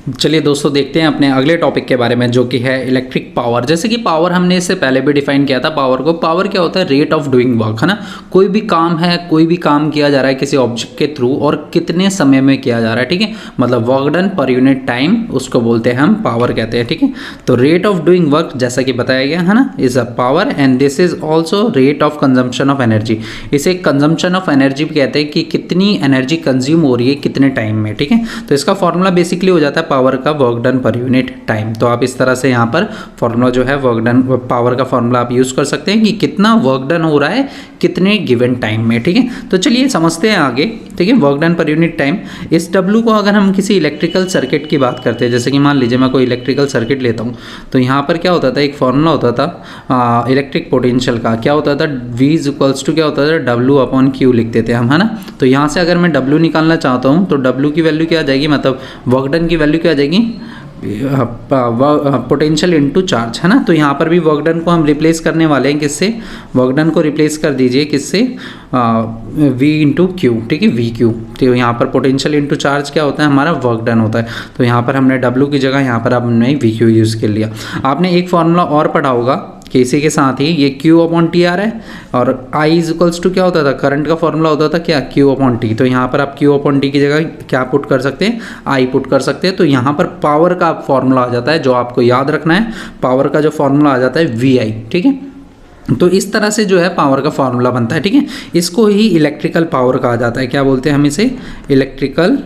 चलिए दोस्तों देखते हैं अपने अगले टॉपिक के बारे में जो कि है इलेक्ट्रिक पावर। जैसे कि पावर हमने इससे पहले भी डिफाइन किया था पावर को। पावर क्या होता है? रेट ऑफ डूइंग वर्क, है ना। कोई भी काम है, कोई भी काम किया जा रहा है किसी ऑब्जेक्ट के थ्रू और कितने समय में किया जा रहा है, ठीक है। मतलब work done per unit time, उसको बोलते हैं हम पावर कहते हैं, ठीक है। तो रेट ऑफ डूइंग वर्क जैसा कि बताया गया है ना, is a power and this is also rate of consumption of energy. इसे कंजम्पशन ऑफ एनर्जी भी कहते हैं कि कितनी एनर्जी कंज्यूम हो रही है कितने टाइम में, ठीक है। तो इसका फॉर्मूला बेसिकली हो जाता है पावर का work done per unit time. तो आप इस तरह से यहाँ पर फॉर्मूला जो है वर्क डन पावर का फॉर्मूला आप यूज कर सकते हैं कि कितना वर्क डन हो रहा है कितने गिवन टाइम में, ठीक है। तो चलिए समझते हैं आगे, ठीक है। Work done per unit time, इस W को अगर हम किसी इलेक्ट्रिकल सर्किट की बात करते हैं, जैसे कि मान लीजिए मैं कोई इलेक्ट्रिकल सर्किट लेता हूँ, तो यहाँ पर क्या होता था, एक फॉर्मूला होता था इलेक्ट्रिक पोटेंशियल का। क्या होता था? V इक्वल्स टू क्या होता था, W/Q लिखते थे हम, है ना। तो यहाँ से अगर मैं W निकालना चाहता हूँ तो W की वैल्यू क्या आ जाएगी, मतलब वर्क डन की वैल्यू क्या आ जाएगी, पोटेंशियल इनटू चार्ज, है ना। तो यहाँ पर भी वर्क डन को हम रिप्लेस करने वाले हैं किससे, वर्क डन को रिप्लेस कर दीजिए किससे, V इंटू क्यू, ठीक है, VQ। तो यहाँ पर पोटेंशियल इंटू चार्ज क्या होता है, हमारा वर्क डन होता है। तो यहाँ पर हमने W की जगह यहाँ पर हमने VQ यूज़ कर लिया। आपने एक फॉर्मूला और पढ़ा होगा कि इसी के साथ ही ये Q/T/R है और I इज इक्वल्स टू क्या होता था, करंट का फॉर्मूला होता था क्या, Q/T। तो यहाँ पर आप Q/T की जगह क्या पुट कर सकते हैं, I पुट कर सकते हैं। तो यहाँ पर पावर का फॉर्मूला आ जाता है, जो आपको याद रखना है, पावर का जो फॉर्मूला आ जाता है VI, ठीक है। तो इस तरह से जो है पावर का फॉर्मूला बनता है, ठीक है। इसको ही इलेक्ट्रिकल पावर कहा जाता है। क्या बोलते हैं हम इसे, इलेक्ट्रिकल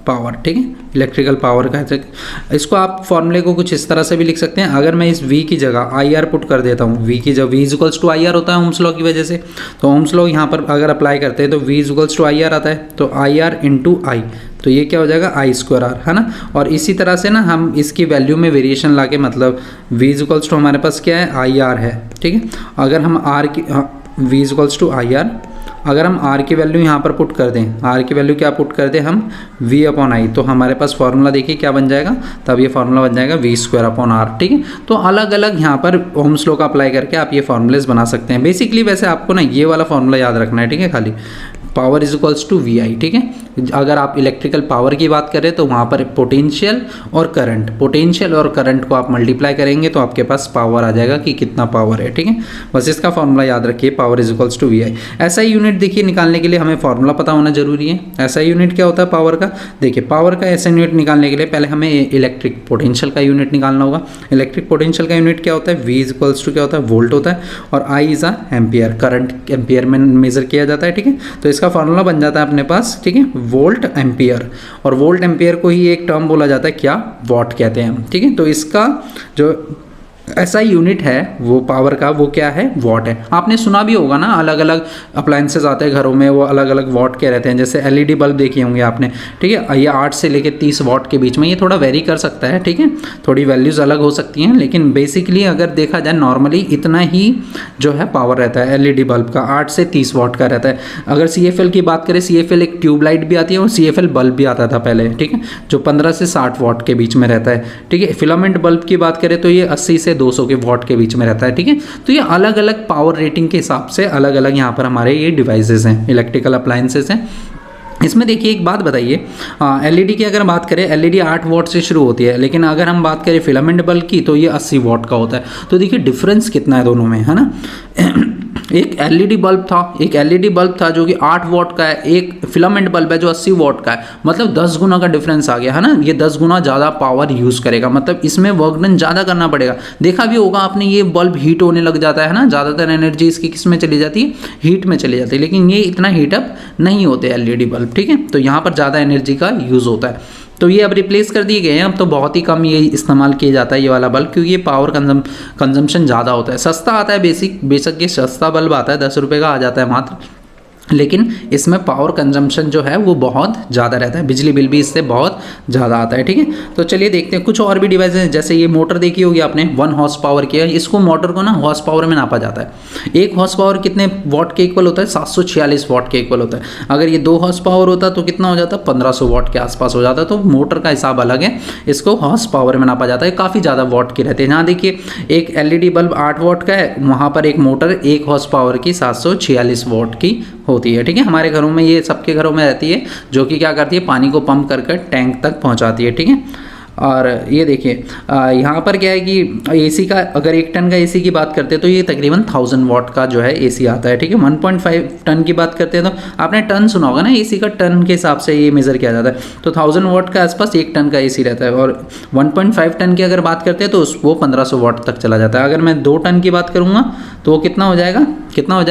पावर, ठीक है, इलेक्ट्रिकल पावर कहते हैं इसको। आप फॉर्मूले को कुछ इस तरह से भी लिख सकते हैं। अगर मैं इस V की जगह IR पुट कर देता हूँ, V की जगह V is equals to IR होता है ओम्स लॉ की वजह से। तो ओम्स लॉ यहाँ पर अगर अप्लाई करते हैं तो V is equals to IR आता है, तो IR इंटू I, तो ये क्या हो जाएगा I²R, है ना। और इसी तरह से ना हम इसकी वैल्यू में वेरिएशन लाके, मतलब V इज इक्वल्स टू हमारे पास क्या है, IR है, ठीक है। अगर हम R की V is equals to IR, अगर हम R की वैल्यू यहाँ पर पुट कर दें, R की वैल्यू क्या पुट कर दें हम, V/I, तो हमारे पास फॉर्मूला देखिए क्या बन जाएगा, तब ये फॉर्मूला बन जाएगा V²/R, ठीक है। तो अलग अलग यहाँ पर ओम्स लॉ का अप्लाई करके आप ये फॉर्मूलेज बना सकते हैं। बेसिकली वैसे आपको ना ये वाला फॉर्मूला याद रखना है, ठीक है, खाली power is equals to VI, ठीक है। अगर आप इलेक्ट्रिकल पावर की बात करें तो वहाँ पर पोटेंशियल और करंट, पोटेंशियल और करंट को आप मल्टीप्लाई करेंगे तो आपके पास पावर आ जाएगा कि कितना पावर है, ठीक है। बस इसका फॉर्मूला याद रखिए, power is equals to VI। ऐसा यूनिट देखिए निकालने के लिए हमें फॉर्मूला पता होना जरूरी है। ऐसा यूनिट क्या होता है पावर का, देखिए पावर का ऐसा यूनिट निकालने के लिए पहले हमें इलेक्ट्रिक पोटेंशियल का यूनिट निकालना होगा। इलेक्ट्रिक पोटेंशियल का यूनिट क्या होता है, V इज इक्वल्स टू क्या होता है, वोल्ट होता है, और I is a ampere, current ampere में मेजर किया जाता है, ठीक है। तो इसका फॉर्मूला बन जाता है अपने पास, ठीक है, वोल्ट एम्पियर। और वोल्ट एम्पियर को ही एक टर्म बोला जाता है क्या, वॉट कहते हैं, ठीक है। तो इसका जो ऐसा यूनिट है वो पावर का, वो क्या है, वॉट है। आपने सुना भी होगा ना, अलग अलग अप्लायंसेज आते हैं घरों में, वो अलग अलग वॉट के रहते हैं। जैसे LED बल्ब देखे होंगे आपने, ठीक है, ये 8 से लेकर 30 वॉट के बीच में, ये थोड़ा वेरी कर सकता है, ठीक है, थोड़ी वैल्यूज़ अलग हो सकती हैं, लेकिन बेसिकली अगर देखा जाए नॉर्मली इतना ही जो है पावर रहता है LED बल्ब का, 8 से 30 वॉट का रहता है। अगर CFL की बात करें, CFL एक ट्यूबलाइट भी आती है और CFL बल्ब भी आता था पहले, ठीक है, जो 15 से 60 वॉट के बीच में रहता है, ठीक है। फिलामेंट बल्ब की बात करें तो ये 80 से 200 के वॉट के बीच में रहता है, ठीक है। तो ये अलग अलग पावर रेटिंग के हिसाब से अलग अलग यहाँ पर हमारे ये डिवाइसेस हैं, इलेक्ट्रिकल अप्लायंसेस हैं। इसमें देखिए एक बात बताइए, LED की अगर बात करें, LED 8 वॉट से शुरू होती है, लेकिन अगर हम बात करें फिलामेंट बल्ब की तो ये 80 वॉट का होता है। तो देखिए डिफरेंस कितना है दोनों में, है ना। एक LED बल्ब था जो कि 8 वॉट का है, एक फिलामेंट बल्ब है जो 80 वॉट का है, मतलब 10 गुना का डिफरेंस आ गया, है ना। ये 10 गुना ज़्यादा पावर यूज़ करेगा, मतलब इसमें वर्क डन ज़्यादा करना पड़ेगा। देखा भी होगा आपने, ये बल्ब हीट होने लग जाता है ना, ज़्यादातर एनर्जी इसकी किस में चली जाती है, हीट में चली जाती है, लेकिन ये इतना हीटअप नहीं होते LED बल्ब, ठीक है। तो यहाँ पर ज़्यादा एनर्जी का यूज़ होता है। तो ये अब रिप्लेस कर दिए गए हैं, अब तो बहुत ही कम ये इस्तेमाल किया जाता है ये वाला बल्ब, क्योंकि ये पावर कंजम्पशन ज़्यादा होता है। सस्ता आता है, बेशक ये सस्ता बल्ब आता है, 10 रुपये का आ जाता है मात्र, लेकिन इसमें पावर कंजम्पशन जो है वो बहुत ज़्यादा रहता है, बिजली बिल भी इससे बहुत ज़्यादा आता है, ठीक है। तो चलिए देखते हैं कुछ और भी डिवाइस हैं। जैसे ये मोटर देखी होगी आपने, 1 हॉर्स पावर की है। इसको मोटर को ना हॉर्स पावर में नापा जाता है। 1 हॉर्स पावर कितने वॉट के इक्वल होता है, 746 वॉट के इक्वल होता है। अगर ये 2 हॉर्स पावर होता तो कितना हो जाता, 1500 वॉट के आसपास हो जाता। तो मोटर का हिसाब अलग है, इसको हॉर्स पावर में नापा जाता है। काफ़ी ज़्यादा वॉट के रहते हैं। यहाँ देखिए एक LED बल्ब 8 वॉट का है, वहाँ पर एक मोटर 1 हॉर्स पावर की 746 वॉट की होती है, ठीक है। हमारे घरों में ये सबके घरों में रहती है, जो कि क्या करती है, पानी को पंप कर टैंक तक पहुंचाती है, ठीक है। और ये देखिए यहाँ पर क्या है कि एसी का, अगर 1 टन का एसी की बात करते हैं तो ये तकरीबन 1000 वाट का जो है एसी आता है, ठीक है। 1.5 टन की बात करते हैं तो आपने टन सुना होगा ना, एसी का टन के हिसाब से ये मेज़र किया जाता है, तो 1000 वाट का आसपास 1 टन का एसी रहता है। और 1.5 टन की अगर बात करते हैं तो वो 1500 वाट तक चला जाता है। अगर मैं 2 टन की बात करूँगा तो वो कितना हो जाएगा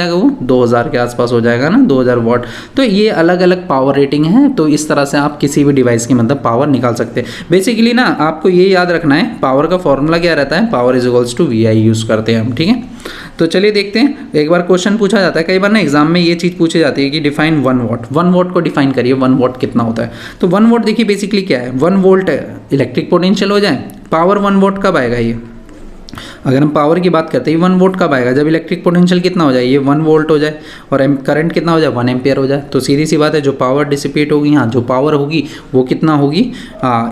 वो 2000 के आसपास हो जाएगा ना, 2000 वाट। तो ये अलग अलग पावर रेटिंग है, तो इस तरह से आप किसी भी डिवाइस की मतलब पावर निकाल सकते हैं। बेसिकली ना आपको ये याद रखना है, पावर का फॉर्मूला क्या रहता है, power is equals to VI use करते हैं हम, ठीक है। तो चलिए देखते हैं, एक बार क्वेश्चन पूछा जाता है, कई बार ना एग्जाम में ये चीज़ पूछी जाती है कि डिफाइन 1 वॉट। 1 वॉट को डिफाइन करिए, 1 वॉट कितना होता है। तो 1 वॉट देखिए बेसिकली क्या है, 1 वोल्ट इलेक्ट्रिक पोटेंशियल हो जाए, पावर 1 वॉट कब आएगा ये, अगर हम पावर की बात करते हैं 1 वोल्ट कब आएगा, जब इलेक्ट्रिक पोटेंशियल कितना हो जाए, ये 1 वोल्ट हो जाए और करंट कितना हो जाए, 1 एम्पियर हो जाए। तो सीधी सी बात है, जो पावर डिसिपेट होगी यहाँ, जो पावर होगी वो कितना होगी,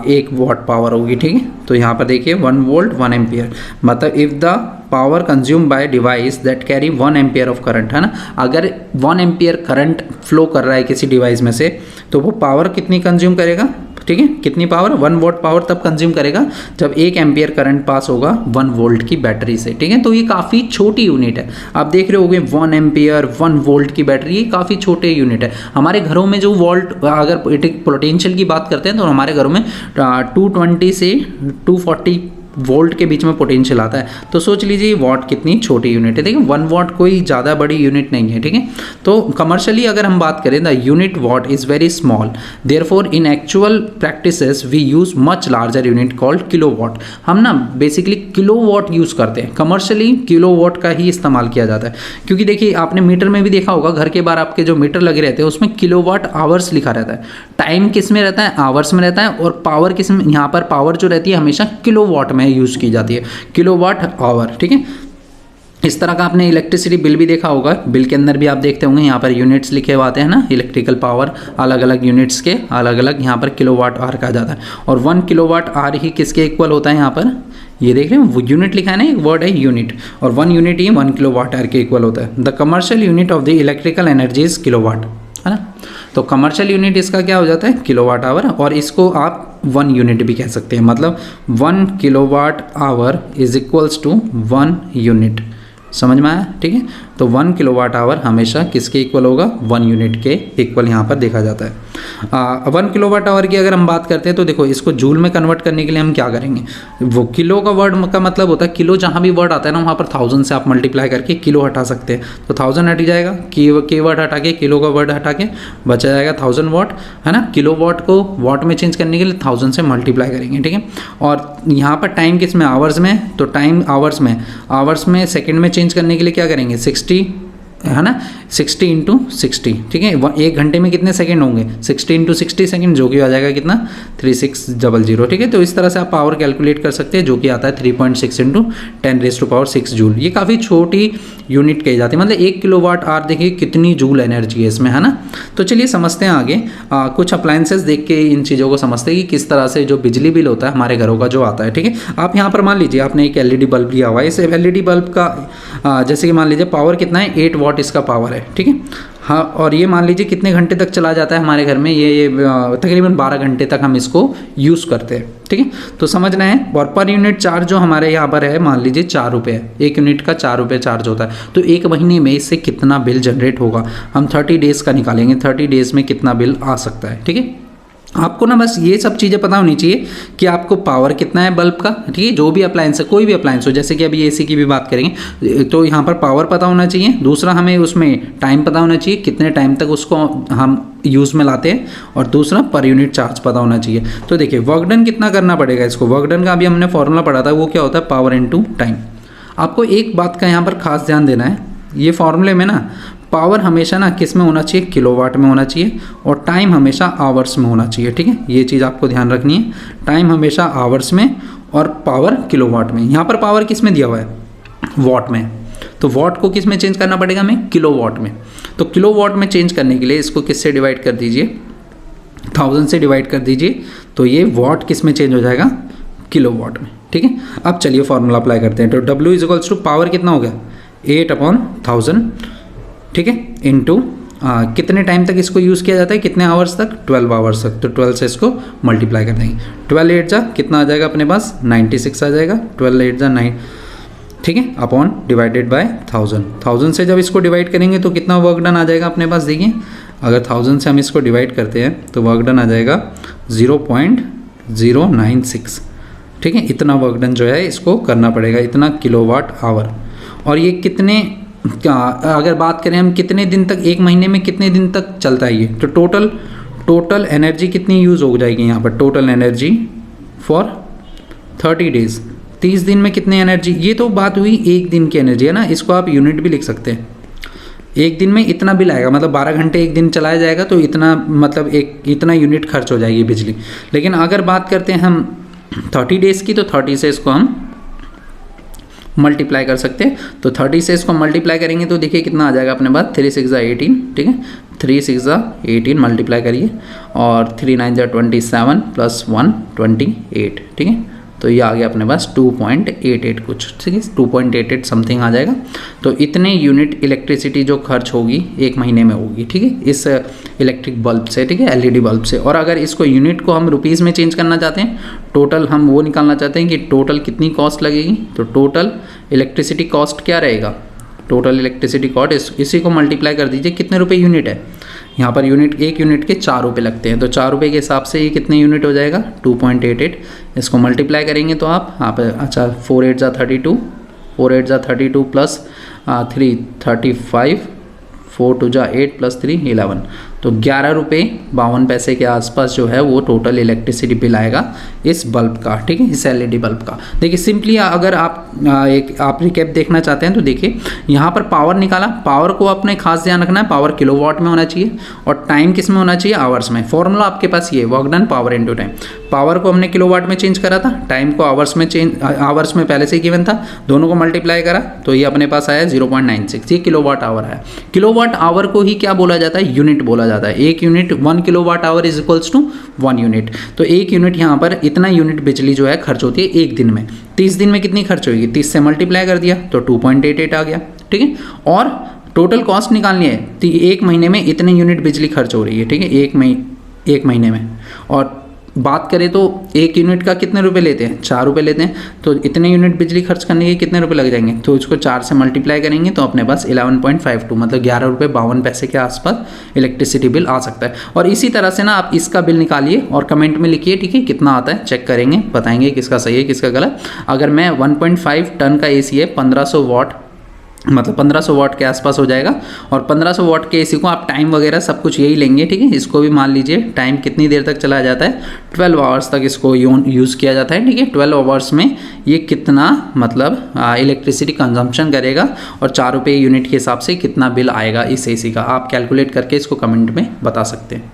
1 वॉट पावर होगी, ठीक है। तो यहाँ पर देखिए 1 वोल्ट 1 एम्पियर, मतलब if the power consume by device that carry 1 ampere of current, है ना, अगर 1 एम्पियर करंट फ्लो कर रहा है किसी डिवाइस में से, तो वो पावर कितनी कंज्यूम करेगा, ठीक है, कितनी पावर, 1 वॉट पावर तब कंज्यूम करेगा जब 1 एम्पियर करंट पास होगा 1 वोल्ट की बैटरी से, ठीक है। तो ये काफ़ी छोटी यूनिट है, आप देख रहे होंगे 1 एम्पियर 1 वोल्ट की बैटरी, ये काफ़ी छोटे यूनिट है। हमारे घरों में जो वोल्ट, अगर पोटेंशियल की बात करते हैं तो हमारे घरों में 220 से 240 वोल्ट के बीच में पोटेंशियल आता है। तो सोच लीजिए वॉट कितनी छोटी यूनिट है, देखिए 1 वॉट कोई ज़्यादा बड़ी यूनिट नहीं है, ठीक है। तो कमर्शियली अगर हम बात करें, the unit watt is very small, therefore in actual practices we use much larger unit called kilo watt. हम ना बेसिकली किलो वॉट यूज़ करते हैं, कमर्शियली किलो वॉट का ही इस्तेमाल किया जाता है, क्योंकि देखिए आपने मीटर में भी देखा होगा, घर के बाहर आपके जो मीटर लगे रहते हैं उसमें किलो वॉट आवर्स लिखा रहता है, टाइम किस में रहता है, आवर्स में रहता है, और पावर किस में, यहाँ पर पावर जो रहती है हमेशा किलो वॉट में यूज़ की जाती है, किलोवाट आवर, ठीक है। इस तरह का आपने इलेक्ट्रिसिटी बिल भी देखा होगा, बिल के अंदर भी आप देखते होंगे यहाँ पर यूनिट्स लिखे हुए आते हैं ना, इलेक्ट्रिकल पावर अलग अलग यूनिट्स के अलग अलग यहाँ पर किलोवाट आवर कहा जाता है। और 1 किलोवाट आवर ही किसके इक्वल होता है, यहाँ पर ये देख रहे हैं वो यूनिट लिखा है ना, एक वर्ड है यूनिट, और 1 यूनिट ही 1 किलोवाट आवर के इक्वल होता है। The commercial unit of the electrical energy is kilowatt, है ना। तो कमर्शियल यूनिट इसका क्या हो जाता है, किलोवाट आवर, और इसको आप 1 यूनिट भी कह सकते हैं, मतलब 1 kilowatt hour is equals to 1 unit, समझ में आया, ठीक है। तो 1 किलोवाट आवर हमेशा किसके इक्वल होगा, 1 यूनिट के इक्वल यहाँ पर देखा जाता है। 1 किलोवाट आवर की अगर हम बात करते हैं तो देखो इसको जूल में कन्वर्ट करने के लिए हम क्या करेंगे, वो किलो का वर्ड का मतलब होता है, किलो जहाँ भी वर्ड आता है ना वहाँ पर 1000 से आप मल्टीप्लाई करके किलो हटा सकते हैं, तो 1000 हट जाएगा, के वर्ड हटा के किलो का वर्ड हटा के बचा जाएगा 1000 वाट, है ना। किलो वाट को वाट में चेंज करने के लिए 1000 से मल्टीप्लाई करेंगे, ठीक है। और यहाँ पर टाइम किस में, आवर्स में, तो टाइम आवर्स में सेकेंड में चेंज करने के लिए क्या करेंगे, 60, है ना, 60 इंटू 60, ठीक है। 1 घंटे में कितने सेकंड होंगे, 60 इंटू 60 सेकेंड, जो कि आ जाएगा कितना, 3600, ठीक है। तो इस तरह से आप पावर कैलकुलेट कर सकते हैं, जो कि आता है 3.6 इंटू 10⁻⁶ जूल। ये काफ़ी छोटी यूनिट कही जाती है, मतलब 1 किलोवाट आवर देखिए कितनी जूल एनर्जी है इसमें, है ना। तो चलिए समझते हैं आगे, कुछ अप्लायंसेस देख के इन चीज़ों को समझते हैं कि किस तरह से जो बिजली बिल होता है हमारे घरों का जो आता है, ठीक है। आप यहाँ पर मान लीजिए आपने एक LED बल्ब लिया हुआ है, इस LED बल्ब का जैसे कि मान लीजिए पावर कितना है, 8 वाट इसका पावर है, ठीक है। हाँ, और ये मान लीजिए कितने घंटे तक चला जाता है हमारे घर में, ये तकरीबन 12 घंटे तक हम इसको यूज़ करते हैं, ठीक है। तो समझना है, और पर यूनिट चार्ज जो हमारे यहाँ पर है, मान लीजिए 4 रुपये है, 1 यूनिट का 4 रुपये चार्ज होता है, तो 1 महीने में इससे कितना बिल जनरेट होगा, हम 30 डेज़ का निकालेंगे, 30 डेज़ में कितना बिल आ सकता है, ठीक है। आपको ना बस ये सब चीज़ें पता होनी चाहिए कि आपको पावर कितना है बल्ब का, ठीक है। जो भी अप्लायंस है, कोई भी अप्लायंस हो, जैसे कि अभी एसी की भी बात करेंगे, तो यहाँ पर पावर पता होना चाहिए, दूसरा हमें उसमें टाइम पता होना चाहिए, कितने टाइम तक उसको हम यूज़ में लाते हैं, और दूसरा पर यूनिट चार्ज पता होना चाहिए। तो देखिए वर्क डन कितना करना पड़ेगा इसको, वर्क डन का अभी हमने फॉर्मूला पढ़ा था, वो क्या होता है, पावर इनटू टाइम। आपको एक बात का यहाँ पर खास ध्यान देना है, ये फॉर्मूले में ना पावर हमेशा ना किस में होना चाहिए, किलोवाट में होना चाहिए, और टाइम हमेशा आवर्स में होना चाहिए, ठीक है। ये चीज़ आपको ध्यान रखनी है, टाइम हमेशा आवर्स में और पावर किलोवाट में। यहाँ पर पावर किस में दिया हुआ है, वॉट में, तो वॉट को किस में चेंज करना पड़ेगा हमें, किलोवाट में। तो किलोवाट में चेंज करने के लिए इसको किससे डिवाइड कर दीजिए, 1000 से डिवाइड कर दीजिए, तो ये वॉट किस में चेंज हो जाएगा, किलोवाट में, ठीक है। अब चलिए फॉर्मूला अप्लाई करते हैं, तो W is equals to power कितना हो गया, 8/1000, ठीक है, इंटू कितने टाइम तक इसको यूज़ किया जाता है, कितने आवर्स तक, 12 आवर्स तक। तो 12 से इसको मल्टीप्लाई कर देंगे। 12 8 जा कितना आ जाएगा अपने पास, 96 आ जाएगा। 12 8 जा 9, ठीक है, अपॉन डिवाइडेड बाय 1000 से जब इसको डिवाइड करेंगे तो कितना वर्क डन आ जाएगा अपने पास। देखिए अगर 1000 से हम इसको डिवाइड करते हैं तो वर्क डन आ जाएगा 0.096, ठीक है। इतना वर्क डन जो है इसको करना पड़ेगा, इतना किलोवाट आवर। और ये कितने अगर बात करें हम कितने दिन तक, एक महीने में कितने दिन तक चलता है ये, तो टोटल एनर्जी कितनी यूज़ हो जाएगी यहाँ पर, टोटल एनर्जी फॉर 30 डेज, 30 दिन में कितनी एनर्जी। ये तो बात हुई एक दिन की एनर्जी है ना, इसको आप यूनिट भी लिख सकते हैं। एक दिन में इतना बिल आएगा, मतलब 12 घंटे एक दिन चलाया जाएगा तो इतना, मतलब इतना यूनिट खर्च हो जाएगी बिजली। लेकिन अगर बात करते हैं हम 30 डेज़ की, तो 30 से इसको हम मल्टीप्लाई कर सकते हैं। तो 30 से इसको मल्टीप्लाई करेंगे तो देखिए कितना आ जाएगा अपने पास, 3 6 18, ठीक है, 3 6 18 मल्टीप्लाई करिए, और 3 9 27 प्लस 1 28, ठीक है। तो ये आ गया अपने पास 2.88 कुछ, ठीक है, 2.88 समथिंग आ जाएगा। तो इतने यूनिट इलेक्ट्रिसिटी जो खर्च होगी एक महीने में होगी, ठीक है, इस इलेक्ट्रिक बल्ब से, ठीक है, एलईडी बल्ब से। और अगर इसको यूनिट को हम रुपीज़ में चेंज करना चाहते हैं, टोटल हम वो निकालना चाहते हैं कि टोटल कितनी कॉस्ट लगेगी, तो टोटल इलेक्ट्रिसिटी कॉस्ट क्या रहेगा, टोटल इलेक्ट्रिसिटी कॉस्ट, इसी को मल्टीप्लाई कर दीजिए, कितने रुपए यूनिट है यहाँ पर, यूनिट एक यूनिट के 4 रुपये लगते हैं। तो 4 रुपये के हिसाब से ये कितने यूनिट हो जाएगा, 2.88। इसको मल्टीप्लाई करेंगे तो आप यहाँ पर, अच्छा 4 8 जा 32, 4 8 जा 32 प्लस 3 35, 4 2 जा 8 प्लस 3 11, तो 11 रुपये 52 पैसे के आसपास जो है वो टोटल इलेक्ट्रिसिटी बिल आएगा इस बल्ब का, ठीक है, इस एलईडी बल्ब का। देखिए सिंपली अगर आप रिकैप देखना चाहते हैं तो देखिए यहाँ पर पावर निकाला, पावर को अपने खास ध्यान रखना है, पावर किलोवाट में होना चाहिए और टाइम किस में होना चाहिए, आवर्स में। फॉर्मूला आपके पास ये, work done power into time. Power को हमने किलोवाट में चेंज करा था, टाइम को आवर्स में पहले से ही गिवन था, दोनों को मल्टीप्लाई करा तो ये अपने पास आया 0.96, ये किलोवाट आवर आया। किलोवाट आवर को ही क्या बोला जाता है, यूनिट बोला जाता है। एक unit 1 kilowatt hour is equals to 1 unit. तो एक यूनिट यहाँ पर इतना यूनिट बिजली जो है खर्च होती है एक दिन में। 30 दिन में कितनी खर्च होगी, 30 से मल्टीप्लाई कर दिया तो 2.88 आ गया, ठीक है। और टोटल कॉस्ट निकालनी है तो एक महीने में इतने यूनिट बिजली खर्च हो रही है, ठीक है, एक महीने में। और बात करें तो एक यूनिट का कितने रुपए लेते हैं, 4 रुपये लेते हैं, तो इतने यूनिट बिजली खर्च करने के कितने रुपए लग जाएंगे, तो इसको 4 से मल्टीप्लाई करेंगे तो अपने पास 11.52 मतलब 11 रुपये 52 पैसे के आसपास इलेक्ट्रिसिटी बिल आ सकता है। और इसी तरह से ना आप इसका बिल निकालिए और कमेंट में लिखिए, ठीक है, कितना आता है, चेक करेंगे, बताएंगे किसका सही है किसका गलत। अगर मैं 1.5 टन का एसी है, 1500 वाट, मतलब 1500 वाट के आसपास हो जाएगा। और 1500 वाट के एसी को आप टाइम वगैरह सब कुछ यही लेंगे, ठीक है। इसको भी मान लीजिए टाइम कितनी देर तक चला जाता है, 12 आवर्स तक इसको यूज़ किया जाता है, ठीक है। 12 आवर्स में ये कितना मतलब इलेक्ट्रिसिटी कंजम्पशन करेगा और 4 रुपये यूनिट के हिसाब से कितना बिल आएगा इस एसी का, आप कैलकुलेट करके इसको कमेंट में बता सकते हैं।